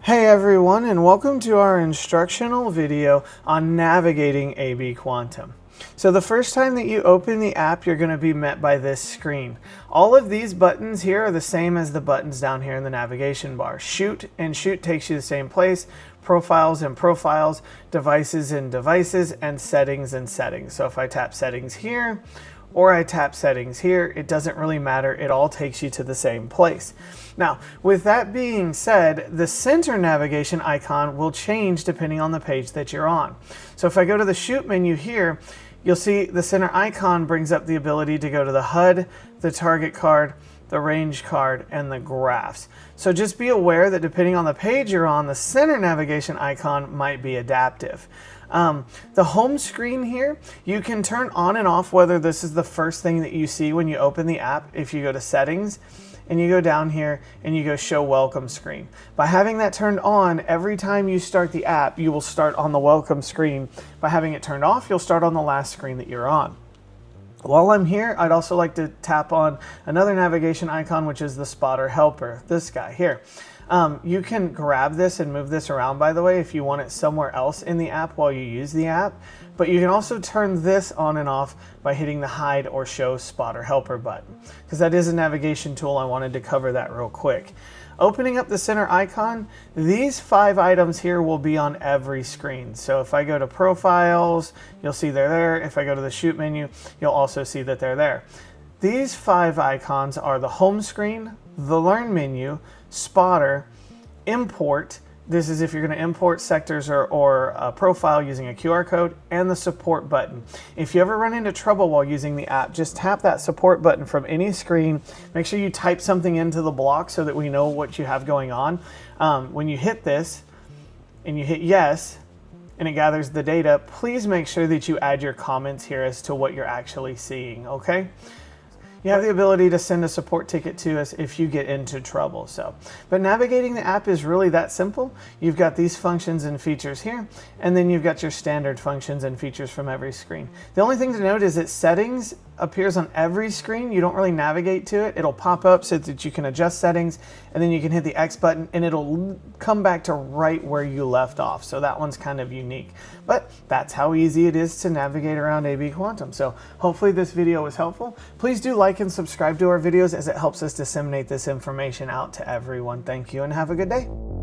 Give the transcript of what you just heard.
Hey everyone, and welcome to our instructional video on navigating AB Quantum. So the first time that you open the app, you're going to be met by this screen. All of these buttons here are the same as the buttons down here in the navigation bar. Shoot and shoot takes you to the same place. Profiles and profiles, devices and devices, and settings and settings. So if I tap settings here, or I tap settings here, it doesn't really matter. It all takes you to the same place. Now, with that being said, the center navigation icon will change depending on the page that you're on. So if I go to the shoot menu here, you'll see the center icon brings up the ability to go to the HUD, the target card, the range card, and the graphs. So just be aware that depending on the page you're on, the center navigation icon might be adaptive. The home screen here, you can turn on and off whether this is the first thing that you see when you open the app. If you go to settings and you go down here and you go show welcome screen. By having that turned on, every time you start the app, you will start on the welcome screen. By having it turned off, you'll start on the last screen that you're on. While I'm here, I'd also like to tap on another navigation icon, which is the spotter helper, this guy here. You can grab this and move this around, by the way, if you want it somewhere else in the app while you use the app. But you can also turn this on and off by hitting the hide or show spotter helper button, because that is a navigation tool. I wanted to cover that real quick. Opening up the center icon, these 5 items here will be on every screen. So if I go to profiles, you'll see they're there. If I go to the shoot menu, you'll also see that they're there. These 5 icons are the home screen, the learn menu, spotter, import. This is if you're going to import sectors or a profile using a QR code, and the support button. If you ever run into trouble while using the app, just tap that support button from any screen. Make sure you type something into the block so that we know what you have going on. When you hit this and you hit yes, and it gathers the data, please make sure that you add your comments here as to what you're actually seeing, okay? You have the ability to send a support ticket to us if you get into trouble. But navigating the app is really that simple. You've got these functions and features here, and then you've got your standard functions and features from every screen. The only thing to note is that settings appears on every screen. You don't really navigate to it. It'll pop up so that you can adjust settings, and then you can hit the X button and it'll come back to right where you left off. So that one's kind of unique. But that's how easy it is to navigate around AB Quantum. So hopefully this video was helpful. Please do like and subscribe to our videos, as it helps us disseminate this information out to everyone. Thank you and have a good day.